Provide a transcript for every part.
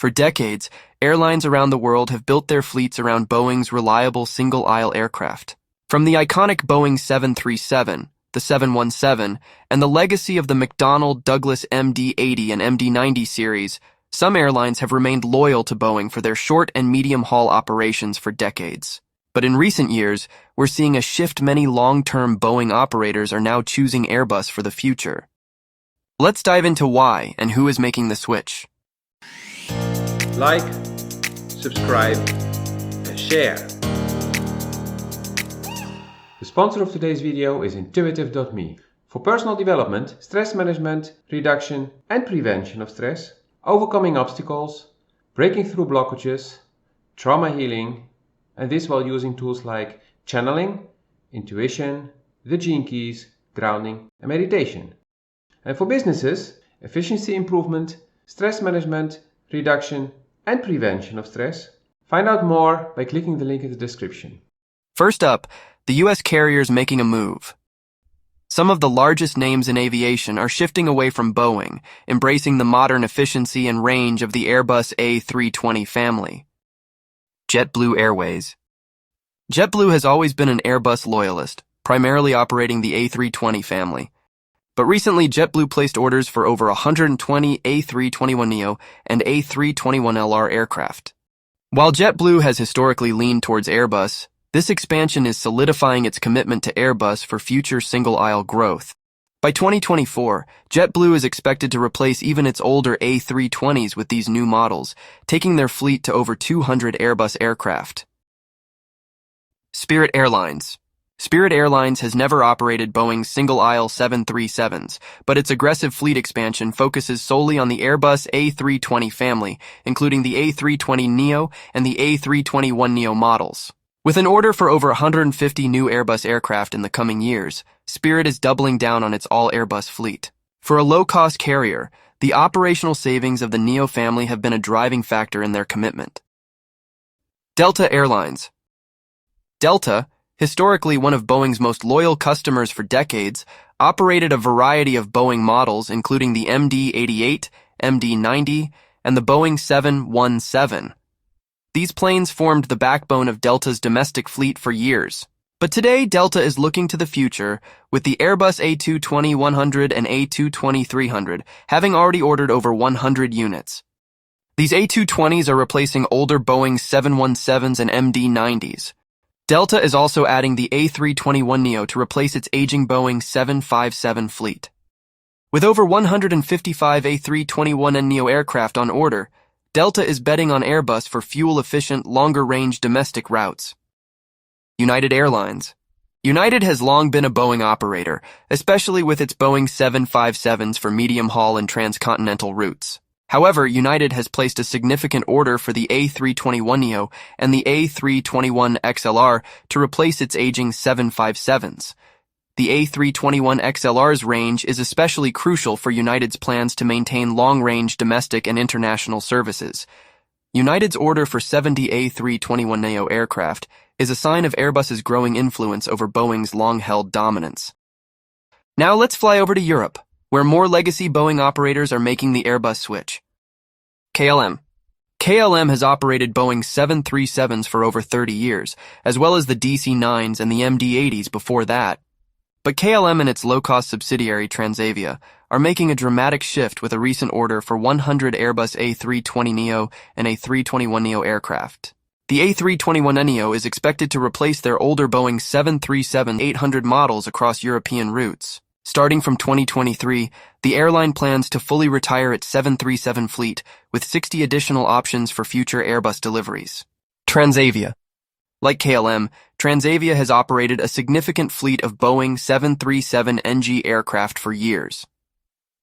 For decades, airlines around the world have built their fleets around Boeing's reliable single-aisle aircraft. From the iconic Boeing 737, the 717, and the legacy of the McDonnell Douglas MD-80 and MD-90 series, some airlines have remained loyal to Boeing for their short and medium-haul operations for decades. But in recent years, we're seeing a shift. Many long-term Boeing operators are now choosing Airbus for the future. Let's dive into why and who is making the switch. Like, subscribe, and share. The sponsor of today's video is Intuitive.me. For personal development, stress management, reduction and prevention of stress, overcoming obstacles, breaking through blockages, trauma healing, and this while using tools like channeling, intuition, the gene keys, grounding and meditation. And for businesses, efficiency improvement, stress management, reduction and prevention of stress. Find out more by clicking the link in the description. First up, the U.S. carriers making a move. Some of the largest names in aviation are shifting away from Boeing, embracing the modern efficiency and range of the Airbus A320 family. JetBlue Airways. JetBlue has always been an Airbus loyalist, primarily operating the A320 family. But recently, JetBlue placed orders for over 120 A321neo and A321LR aircraft. While JetBlue has historically leaned towards Airbus, this expansion is solidifying its commitment to Airbus for future single-aisle growth. By 2024, JetBlue is expected to replace even its older A320s with these new models, taking their fleet to over 200 Airbus aircraft. Spirit Airlines. Spirit Airlines has never operated Boeing's single-aisle 737s, but its aggressive fleet expansion focuses solely on the Airbus A320 family, including the A320neo and the A321neo models. With an order for over 150 new Airbus aircraft in the coming years, Spirit is doubling down on its all-Airbus fleet. For a low-cost carrier, the operational savings of the Neo family have been a driving factor in their commitment. Delta Airlines. Delta, historically one of Boeing's most loyal customers for decades, operated a variety of Boeing models including the MD-88, MD-90, and the Boeing 717. These planes formed the backbone of Delta's domestic fleet for years. But today, Delta is looking to the future, with the Airbus A220-100 and A220-300 having already ordered over 100 units. These A220s are replacing older Boeing 717s and MD-90s. Delta is also adding the A321neo to replace its aging Boeing 757 fleet. With over 155 A321neo aircraft on order, Delta is betting on Airbus for fuel-efficient, longer-range domestic routes. United Airlines. United has long been a Boeing operator, especially with its Boeing 757s for medium-haul and transcontinental routes. However, United has placed a significant order for the A321neo and the A321XLR to replace its aging 757s. The A321XLR's range is especially crucial for United's plans to maintain long-range domestic and international services. United's order for 70 A321neo aircraft is a sign of Airbus's growing influence over Boeing's long-held dominance. Now let's fly over to Europe, where more legacy Boeing operators are making the Airbus switch. KLM. KLM has operated Boeing 737s for over 30 years, as well as the DC-9s and the MD-80s before that. But KLM and its low-cost subsidiary Transavia are making a dramatic shift with a recent order for 100 Airbus A320neo and A321neo aircraft. The A321neo is expected to replace their older Boeing 737-800 models across European routes. Starting from 2023, the airline plans to fully retire its 737 fleet with 60 additional options for future Airbus deliveries. Transavia. Like KLM, Transavia has operated a significant fleet of Boeing 737NG aircraft for years.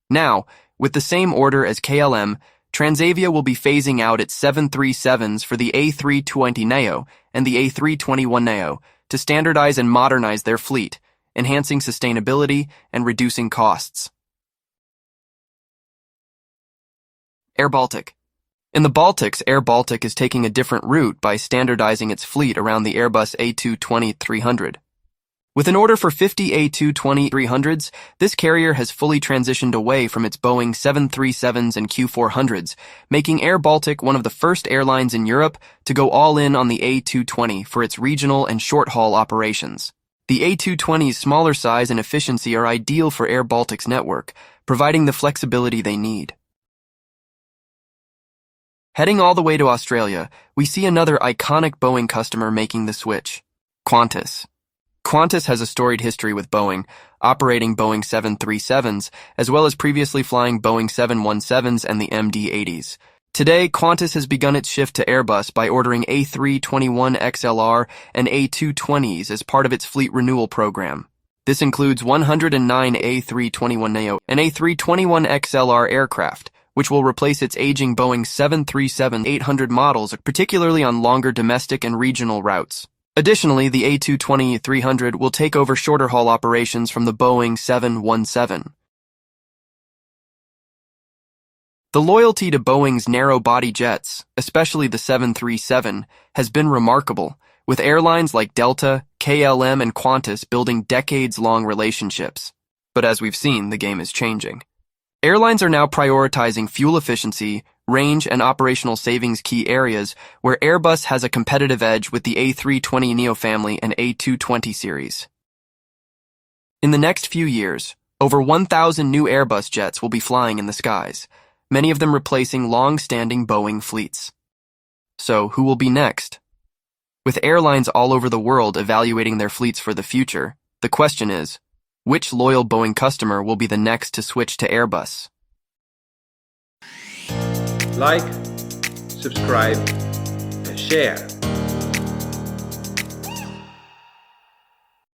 Now, with the same order as KLM, Transavia will be phasing out its 737s for the A320neo and the A321neo to standardize and modernize their fleet, enhancing sustainability and reducing costs. Air Baltic. In the Baltics, Air Baltic is taking a different route by standardizing its fleet around the Airbus A220-300. With an order for 50 A220-300s, this carrier has fully transitioned away from its Boeing 737s and Q400s, making Air Baltic one of the first airlines in Europe to go all in on the A220 for its regional and short-haul operations. The A220's smaller size and efficiency are ideal for Air Baltic's network, providing the flexibility they need. Heading all the way to Australia, we see another iconic Boeing customer making the switch: Qantas. Qantas has a storied history with Boeing, operating Boeing 737s, as well as previously flying Boeing 717s and the MD-80s. Today, Qantas has begun its shift to Airbus by ordering A321 XLR and A220s as part of its fleet renewal program. This includes 109 A321neo and A321 XLR aircraft, which will replace its aging Boeing 737-800 models, particularly on longer domestic and regional routes. Additionally, the A220-300 will take over shorter-haul operations from the Boeing 717. The loyalty to Boeing's narrow-body jets, especially the 737, has been remarkable, with airlines like Delta, KLM, and Qantas building decades-long relationships. But as we've seen, the game is changing. Airlines are now prioritizing fuel efficiency, range, and operational savings key areas where Airbus has a competitive edge with the A320neo family and A220 series. In the next few years, over 1,000 new Airbus jets will be flying in the skies, many of them replacing long-standing Boeing fleets. So, who will be next? With airlines all over the world evaluating their fleets for the future, the question is, which loyal Boeing customer will be the next to switch to Airbus? Like, subscribe, and share.